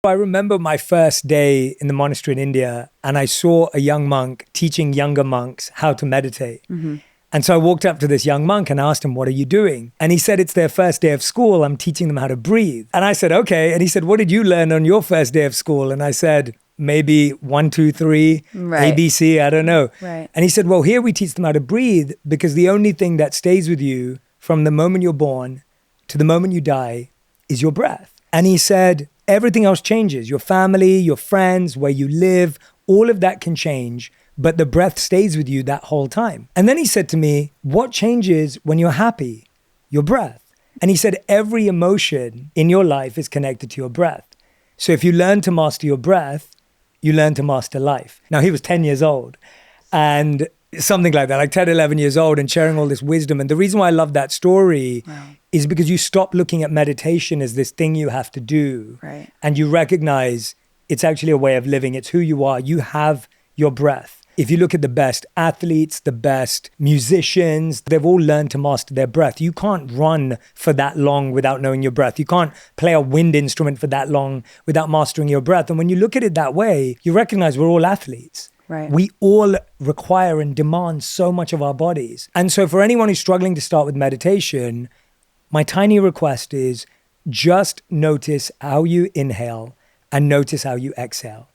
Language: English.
I remember my first day in the monastery in India, and I saw a young monk teaching younger monks how to meditate. And so I walked up to this young monk and asked him, "What are you doing?" And he said, "It's their first day of school. I'm teaching them how to breathe." And I said, "Okay." And he said, "What did you learn on your first day of school?" And I said, "Maybe 1, 2, 3, Right. ABC, I don't know." Right. And he said, "Well, here we teach them how to breathe because the only thing that stays with you from the moment you're born to the moment you die is your breath." And he said, everything else changes. Your family, your friends, where you live, all of that can change, but the breath stays with you that whole time. And then he said to me, "What changes when you're happy?" Your breath. And he said, every emotion in your life is connected to your breath. So if you learn to master your breath, you learn to master life. Now, he was 10 years old and something like that, like 10, 11 years old, and sharing all this wisdom. And the reason why I love that story is because you stop looking at meditation as this thing you have to do. Right. And you recognize it's actually a way of living. It's who you are. You have your breath. If you look at the best athletes, the best musicians, they've all learned to master their breath. You can't run for that long without knowing your breath. You can't play a wind instrument for that long without mastering your breath. And when you look at it that way, you recognize we're all athletes. Right. We all require and demand so much of our bodies. And so for anyone who's struggling to start with meditation, my tiny request is just notice how you inhale and notice how you exhale.